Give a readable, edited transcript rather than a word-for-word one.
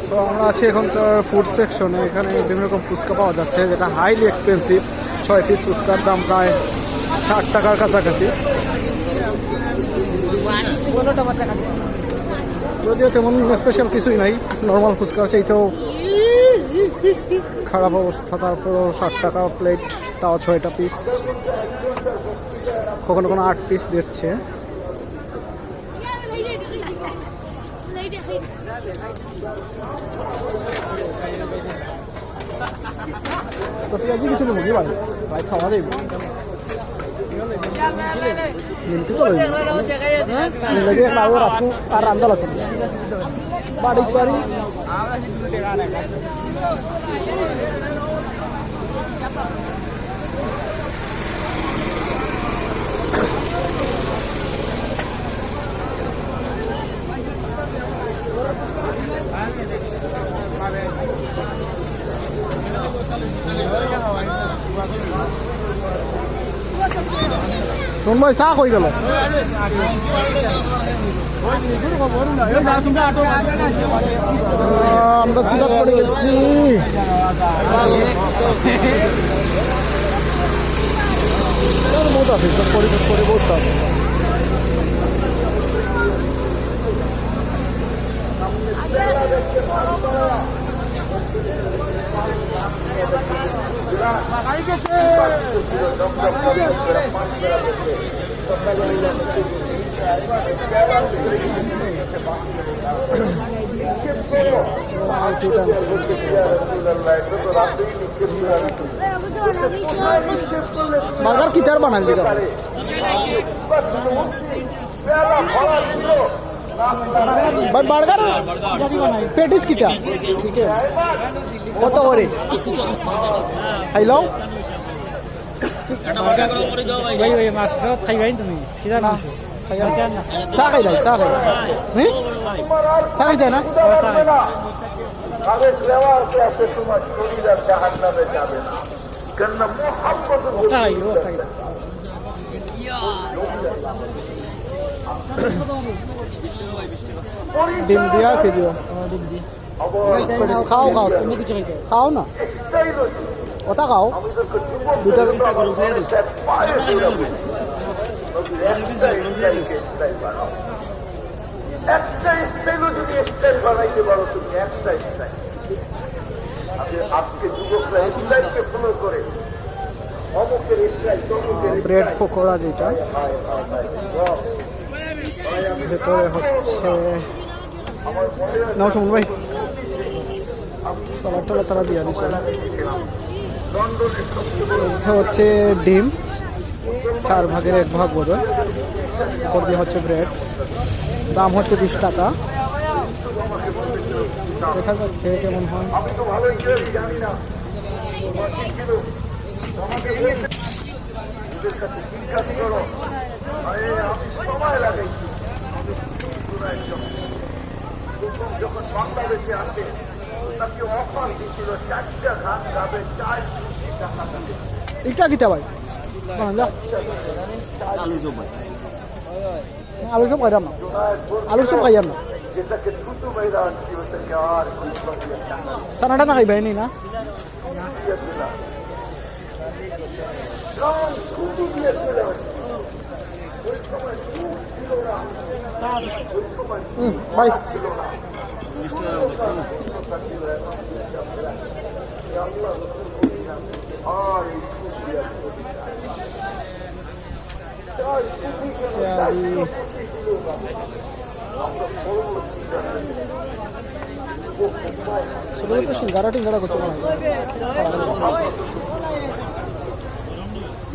So আমরা আছি এখন তো ফুড সেকশনে। এখানে বিভিন্ন রকম ফুচকা পাওয়া যাচ্ছে, যেটা হাইলি এক্সপেন্সিভ। 6 পিস ফুচকার দাম প্রায় 60 টাকার কাছাকাছি। যদিও তেমন স্পেশাল কিছুই নাই, নর্মাল ফুচকা আছে, এইটাও খারাপ অবস্থা। তারপরও 60 টাকা প্লেট, তাও 6টা পিস, কখনো কোনো 8 পিস দিচ্ছে। তো পেঁয়াজি কিছু নেবো কি ভাই? ভাই খাওয়া যাইব রাখু আর রান্দা লাগতো বাড়ি বাড়ি। তোর ভাই চা হয়ে গেল। আমরা চিন্তা করে গেছি। বহুত আছে করে বহুত আছে। বার্গার কি তার বানাল দিকে ভাই? বার্গার পেটিস কিতা ঠিক আছে, কত করে খাইলাও? চা খাই নাই, চা খাই চা খাইতে না? ডিম দিয়া খেয়ে দিও। খাও খাও, তুমি কিছু খাও না, ওটা খাও। দুটা একটা স্টাইলও যদি স্টাইল বানাইতে পারো তুমি, একটা স্টাইল। আজকে যুবকরা স্টাইলকে ফলো করে অমুকের স্টাইল, ব্রেড পকোড়া, যেটা ভেতরে হচ্ছে নাও শুনুন ভাই, সালাদ টালাদ তারা দিয়ে দিচ্ছে। হচ্ছে ডিম 4 ভাগের 1 ভাগ বোধ, উপর দিয়ে হচ্ছে ব্রেড, দাম হচ্ছে 20 টাকা। দেখা যাক খেয়ে কেমন হয়। আমি তো ভালোই জানি না, জিজ্ঞাসা করো। আরে আমি সময় লাগাইছি, যখন বাংলাদেশে আসে তাকে অফার দিয়েছিল 4টা ঘাট যাবে 4 টাকা। এটা কিটা ভাই? আলু চপ খাইলাম না, আলু চপ খাইলাম না, যেটাকে দ্রুত বাইরে আনছি ওটাকে আর সানাটা না খাইবাই নি না? ভাই ছোট ছোট সিঙ্গারা টিঙ্গারা করতে পারে।